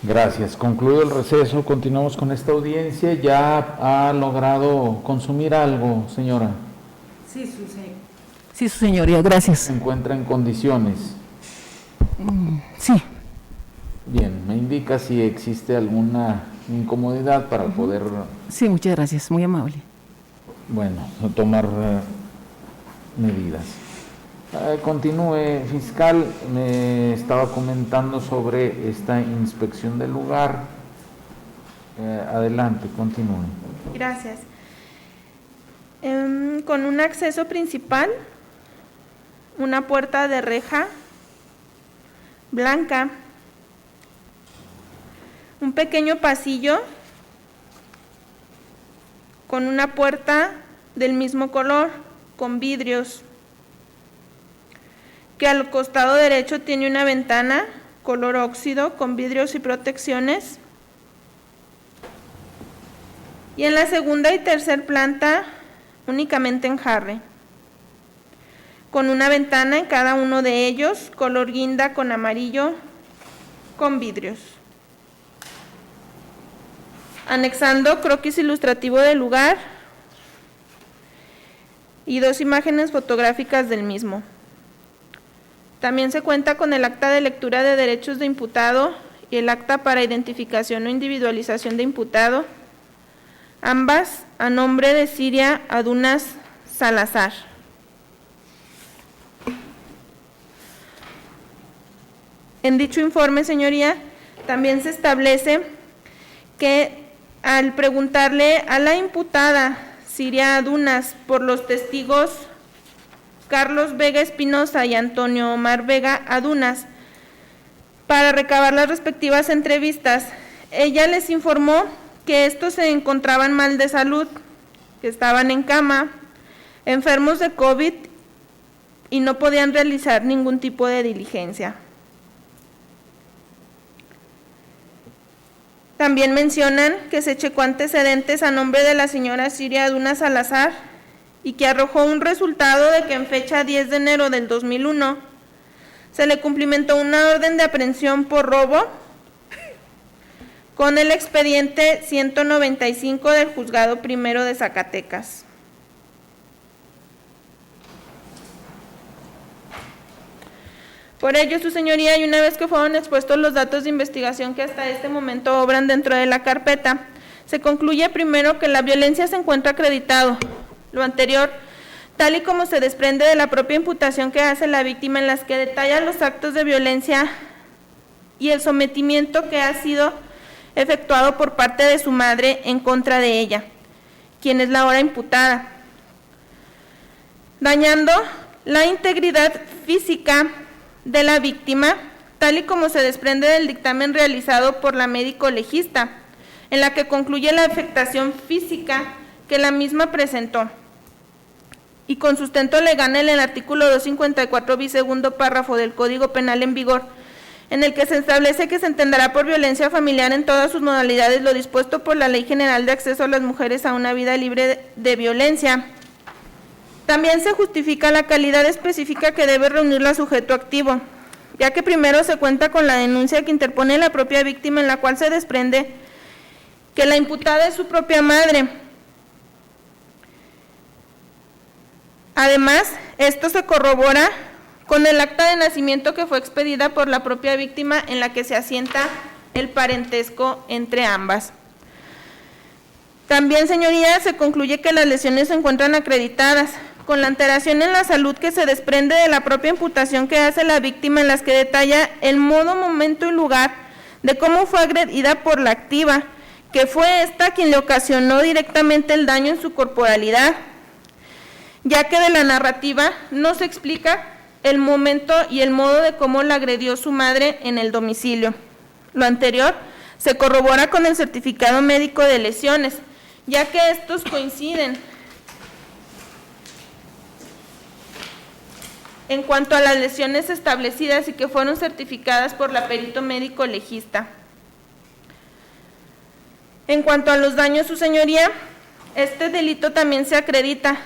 Gracias. Concluido el receso, continuamos con esta audiencia. ¿Ya ha logrado consumir algo, señora? Sí, su señoría, gracias. ¿Se encuentra en condiciones? Sí. Bien, me indica si existe alguna incomodidad para poder... Sí, muchas gracias, muy amable. Bueno, tomar medidas. Continúe, fiscal, me estaba comentando sobre esta inspección del lugar. Adelante, continúe. Gracias. Con un acceso principal, una puerta de reja blanca, un pequeño pasillo con una puerta del mismo color, con vidrios, que al costado derecho tiene una ventana color óxido con vidrios y protecciones. Y en la segunda y tercer planta únicamente enjarre, con una ventana en cada uno de ellos, color guinda con amarillo, con vidrios. Anexando croquis ilustrativo del lugar y 2 imágenes fotográficas del mismo. También se cuenta con el acta de lectura de derechos de imputado y el acta para identificación o individualización de imputado, ambas a nombre de Siria Adunas Salazar. En dicho informe, señoría, también se establece que al preguntarle a la imputada Siria Adunas por los testigos Carlos Vega Espinosa y Antonio Omar Vega Adunas para recabar las respectivas entrevistas, ella les informó que estos se encontraban mal de salud, que estaban en cama, enfermos de COVID y no podían realizar ningún tipo de diligencia. También mencionan que se checó antecedentes a nombre de la señora Siria Adunas Salazar y que arrojó un resultado de que en fecha 10 de enero del 2001 se le cumplimentó una orden de aprehensión por robo con el expediente 195 del Juzgado Primero de Zacatecas. Por ello, su señoría, y una vez que fueron expuestos los datos de investigación que hasta este momento obran dentro de la carpeta, se concluye primero que la violencia se encuentra acreditado. Lo anterior, tal y como se desprende de la propia imputación que hace la víctima, en las que detalla los actos de violencia y el sometimiento que ha sido efectuado por parte de su madre en contra de ella, quien es la ahora imputada, dañando la integridad física de la víctima, tal y como se desprende del dictamen realizado por la médico legista, en la que concluye la afectación física que la misma presentó, y con sustento legal en el artículo 254 bis segundo párrafo del Código Penal en vigor, en el que se establece que se entenderá por violencia familiar en todas sus modalidades lo dispuesto por la Ley General de Acceso a las Mujeres a una Vida Libre de Violencia. También se justifica la calidad específica que debe reunir la sujeto activo, ya que primero se cuenta con la denuncia que interpone la propia víctima, en la cual se desprende que la imputada es su propia madre. Además, esto se corrobora con el acta de nacimiento que fue expedida por la propia víctima, en la que se asienta el parentesco entre ambas. También, señoría, se concluye que las lesiones se encuentran acreditadas, con la alteración en la salud que se desprende de la propia imputación que hace la víctima, en las que detalla el modo, momento y lugar de cómo fue agredida por la activa, que fue esta quien le ocasionó directamente el daño en su corporalidad, ya que de la narrativa no se explica el momento y el modo de cómo la agredió su madre en el domicilio. Lo anterior se corrobora con el certificado médico de lesiones, ya que estos coinciden en cuanto a las lesiones establecidas y que fueron certificadas por la perito médico legista. En cuanto a los daños, su señoría, este delito también se acredita,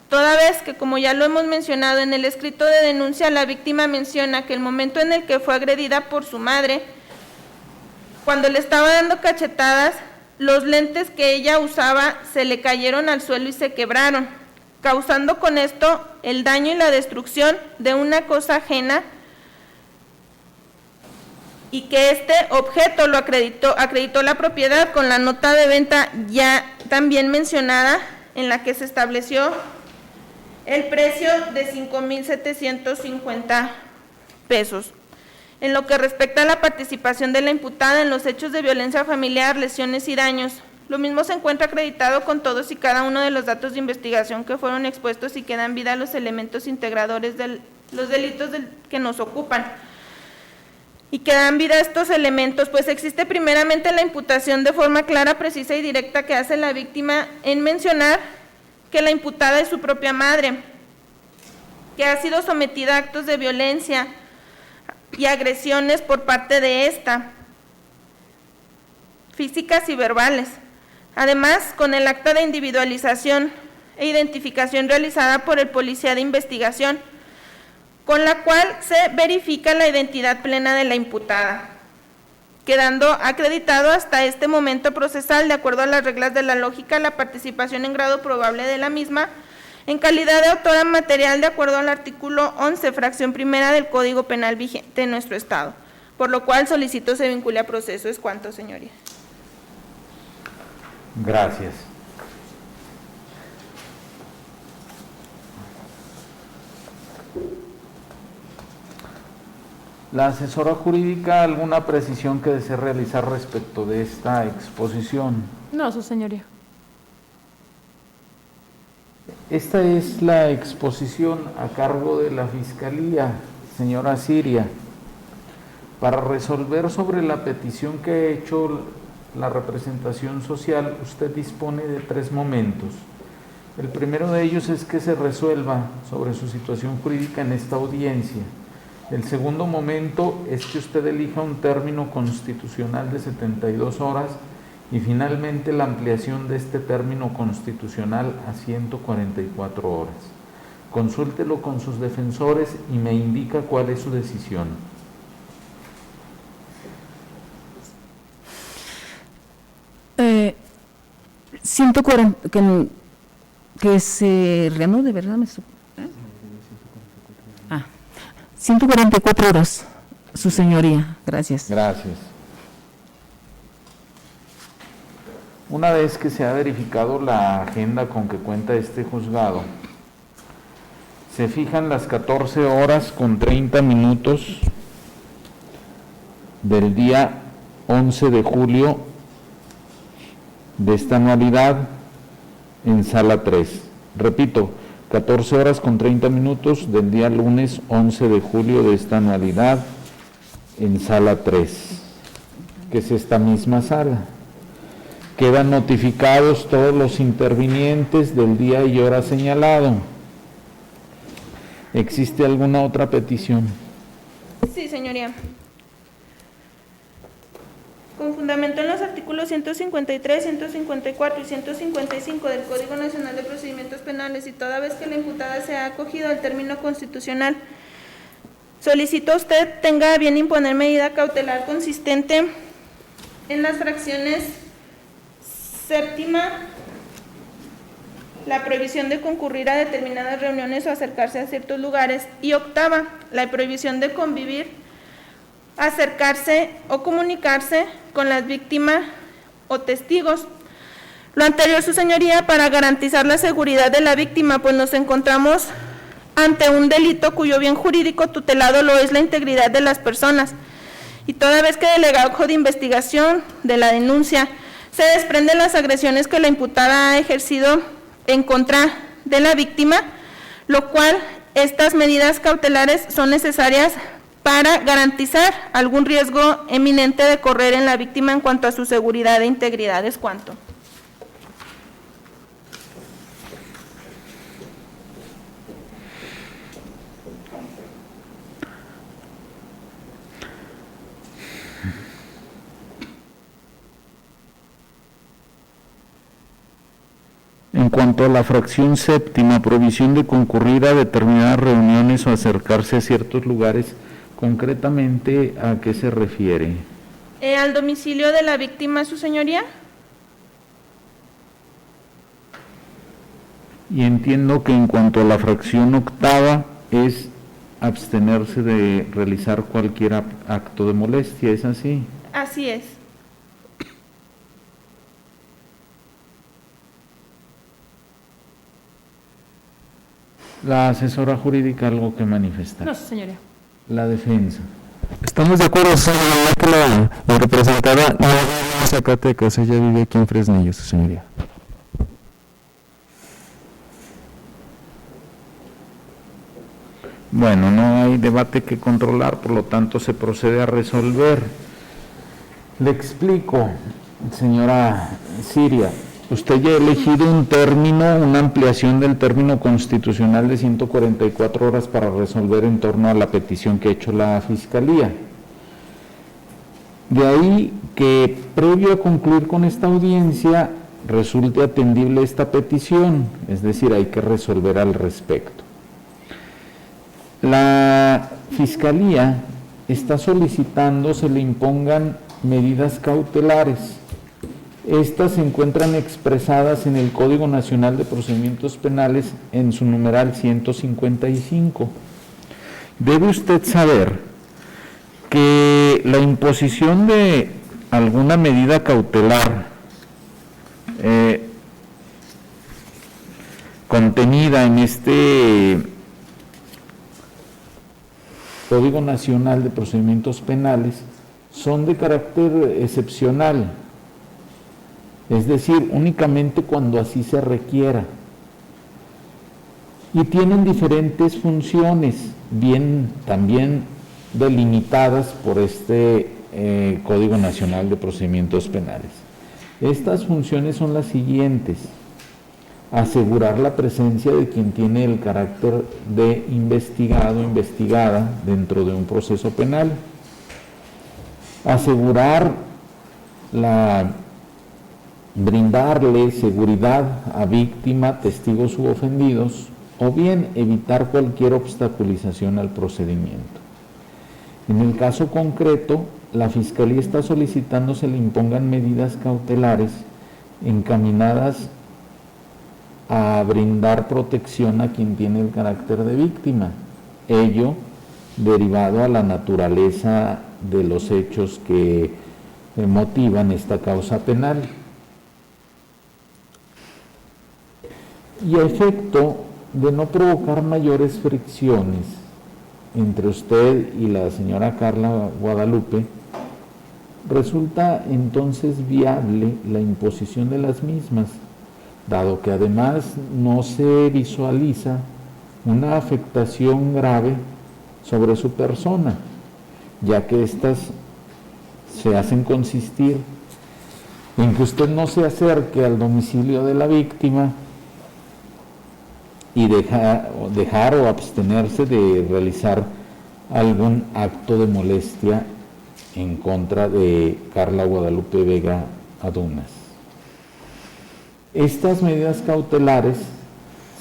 toda vez que, como ya lo hemos mencionado en el escrito de denuncia, la víctima menciona que el momento en el que fue agredida por su madre cuando le estaba dando cachetadas, los lentes que ella usaba se le cayeron al suelo y se quebraron, causando con esto el daño y la destrucción de una cosa ajena, y que este objeto lo acreditó la propiedad con la nota de venta ya también mencionada, en la que se estableció el precio de 5,750 pesos. En lo que respecta a la participación de la imputada en los hechos de violencia familiar, lesiones y daños, lo mismo se encuentra acreditado con todos y cada uno de los datos de investigación que fueron expuestos y que dan vida a los elementos integradores de los delitos que nos ocupan. Y que dan vida a estos elementos, pues existe primeramente la imputación de forma clara, precisa y directa que hace la víctima en mencionar que la imputada es su propia madre, que ha sido sometida a actos de violencia y agresiones por parte de esta, físicas y verbales. Además, con el acta de individualización e identificación realizada por el policía de investigación, con la cual se verifica la identidad plena de la imputada, quedando acreditado hasta este momento procesal, de acuerdo a las reglas de la lógica, la participación en grado probable de la misma, en calidad de autora material, de acuerdo al artículo 11, fracción primera del Código Penal vigente en nuestro Estado, por lo cual solicito se vincule a proceso. Es cuanto, señoría. Gracias. La asesora jurídica, ¿alguna precisión que desee realizar respecto de esta exposición? No, su señoría. Esta es la exposición a cargo de la Fiscalía, señora Siria, para resolver sobre la petición que ha hecho la representación social. Usted dispone de 3 momentos. El primero de ellos es que se resuelva sobre su situación jurídica en esta audiencia. El segundo momento es que usted elija un término constitucional de 72 horas y finalmente la ampliación de este término constitucional a 144 horas. Consúltelo con sus defensores y me indica cuál es su decisión. Eh, 140, que se reanude, ¿verdad? 144 horas, su señoría. Gracias. Gracias. Una vez que se ha verificado la agenda con que cuenta este juzgado, se fijan las 14 horas con 30 minutos del día 11 de julio de esta anualidad en sala 3. Repito, 14 horas con 30 minutos del día lunes 11 de julio de esta anualidad en sala 3, que es esta misma sala. Quedan notificados todos los intervinientes del día y hora señalado. ¿Existe alguna otra petición? Sí, señoría. Con fundamento en los artículos 153, 154 y 155 del Código Nacional de Procedimientos Penales y toda vez que la imputada se ha acogido al término constitucional, solicito a usted tenga a bien imponer medida cautelar consistente en las fracciones séptima, la prohibición de concurrir a determinadas reuniones o acercarse a ciertos lugares, y octava, la prohibición de convivir, acercarse o comunicarse con las víctimas o testigos. Lo anterior, su señoría, para garantizar la seguridad de la víctima, pues nos encontramos ante un delito cuyo bien jurídico tutelado lo es la integridad de las personas, y toda vez que el legado de investigación de la denuncia se desprenden las agresiones que la imputada ha ejercido en contra de la víctima, lo cual estas medidas cautelares son necesarias para garantizar algún riesgo eminente de correr en la víctima en cuanto a su seguridad e integridad. Es cuanto. En cuanto a la fracción séptima, prohibición de concurrir a determinadas reuniones o acercarse a ciertos lugares, concretamente, ¿a qué se refiere? Al domicilio de la víctima, su señoría. Y entiendo que en cuanto a la fracción octava es abstenerse de realizar cualquier acto de molestia, ¿es así? Así es. La asesora jurídica, ¿algo que manifestar? No, señoría. La defensa. Estamos de acuerdo, señoría, que la representada no vive en Zacatecas, ella vive aquí en Fresnillo, su señoría. Bueno, no hay debate que controlar, por lo tanto se procede a resolver. Le explico, señora Siria, usted ya ha elegido un término, una ampliación del término constitucional de 144 horas para resolver en torno a la petición que ha hecho la Fiscalía. De ahí que previo a concluir con esta audiencia resulte atendible esta petición, es decir, hay que resolver al respecto. La Fiscalía está solicitando se le impongan medidas cautelares. Estas se encuentran expresadas en el Código Nacional de Procedimientos Penales en su numeral 155. Debe usted saber que la imposición de alguna medida cautelar contenida en este Código Nacional de Procedimientos Penales son de carácter excepcional, es decir, únicamente cuando así se requiera, y tienen diferentes funciones, bien también delimitadas por este Código Nacional de Procedimientos Penales. Estas funciones son las siguientes: asegurar la presencia de quien tiene el carácter de investigado o investigada dentro de un proceso penal, asegurar brindarle seguridad a víctima, testigos u ofendidos, o bien evitar cualquier obstaculización al procedimiento. En el caso concreto, la Fiscalía está solicitando se le impongan medidas cautelares encaminadas a brindar protección a quien tiene el carácter de víctima, ello derivado a la naturaleza de los hechos que motivan esta causa penal. Y a efecto de no provocar mayores fricciones entre usted y la señora Carla Guadalupe, resulta entonces viable la imposición de las mismas, dado que además no se visualiza una afectación grave sobre su persona, ya que éstas se hacen consistir en que usted no se acerque al domicilio de la víctima y dejar o abstenerse de realizar algún acto de molestia en contra de Carla Guadalupe Vega Adunas. Estas medidas cautelares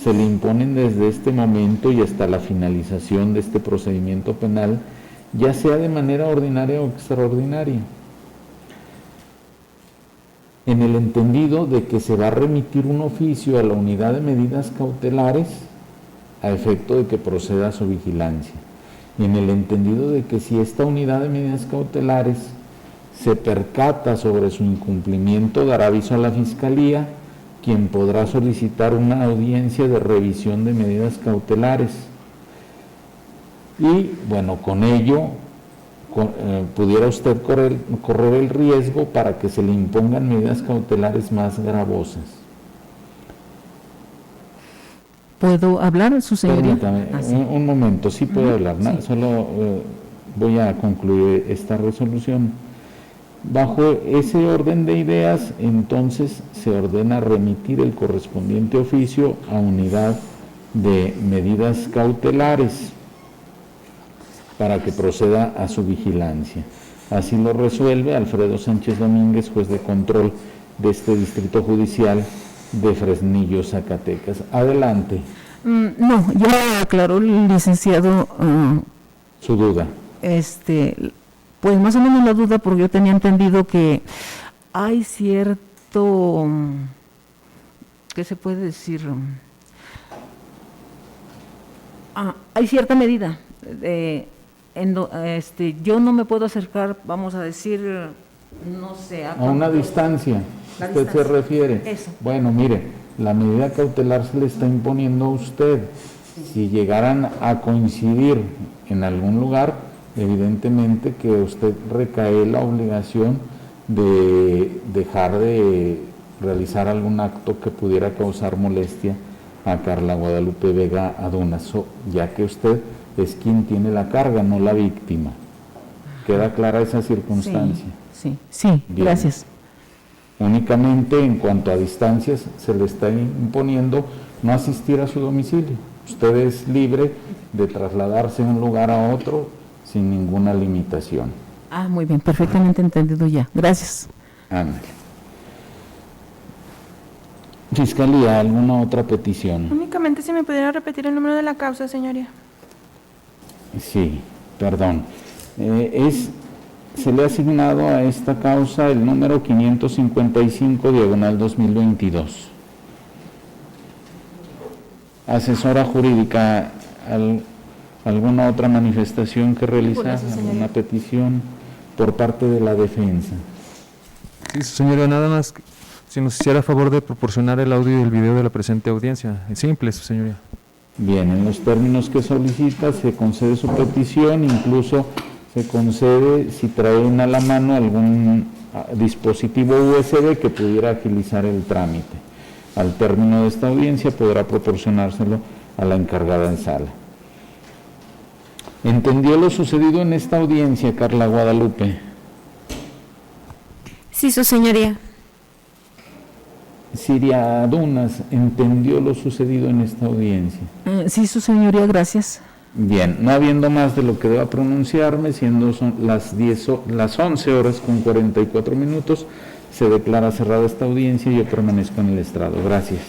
se le imponen desde este momento y hasta la finalización de este procedimiento penal, ya sea de manera ordinaria o extraordinaria, en el entendido de que se va a remitir un oficio a la unidad de medidas cautelares a efecto de que proceda a su vigilancia, y en el entendido de que si esta unidad de medidas cautelares se percata sobre su incumplimiento, dará aviso a la Fiscalía, quien podrá solicitar una audiencia de revisión de medidas cautelares. Y bueno, con ello pudiera usted correr el riesgo para que se le impongan medidas cautelares más gravosas. ¿Puedo hablar, su señoría? Permítame, un momento, sí puede hablar, sí. Solo voy a concluir esta resolución. Bajo ese orden de ideas, entonces se ordena remitir el correspondiente oficio a unidad de medidas cautelares para que proceda a su vigilancia. Así lo resuelve Alfredo Sánchez Domínguez, juez de control de este Distrito Judicial de Fresnillo, Zacatecas. Adelante. No, ya aclaró el licenciado su duda. Pues más o menos la duda, porque yo tenía entendido que hay cierto, ¿qué se puede decir? Hay cierta medida. Yo no me puedo acercar, vamos a decir, no sé. A una distancia, ¿usted se refiere? Eso. Bueno, mire, la medida cautelar se le está imponiendo a usted. Si llegaran a coincidir en algún lugar, evidentemente que usted recae la obligación de dejar de realizar algún acto que pudiera causar molestia a Carla Guadalupe Vega Adunas, ya que usted es quien tiene la carga, no la víctima. ¿Queda clara esa circunstancia? Sí, Bien. gracias. Únicamente en cuanto a distancias se le está imponiendo no asistir a su domicilio. Usted es libre de trasladarse de un lugar a otro sin ninguna limitación. Muy bien, perfectamente entendido ya. Gracias. Ándale. Fiscalía, ¿alguna otra petición? Únicamente si me pudiera repetir el número de la causa, señoría. Sí, perdón. Se le ha asignado a esta causa el número 555/2022. Asesora jurídica, ¿alguna otra manifestación que realizar? ¿Alguna petición por parte de la defensa? Sí, señoría, nada más, si nos hiciera favor de proporcionar el audio y el video de la presente audiencia. Es simple, señoría. Bien, en los términos que solicita se concede su petición, incluso se concede si traen a la mano algún dispositivo USB que pudiera agilizar el trámite. Al término de esta audiencia podrá proporcionárselo a la encargada en sala. ¿Entendió lo sucedido en esta audiencia, Carla Guadalupe? Sí, su señoría. Siria Adunas, ¿entendió lo sucedido en esta audiencia? Sí, su señoría, gracias. Bien, no habiendo más de lo que deba pronunciarme, siendo son las 11:44, se declara cerrada esta audiencia y yo permanezco en el estrado. Gracias.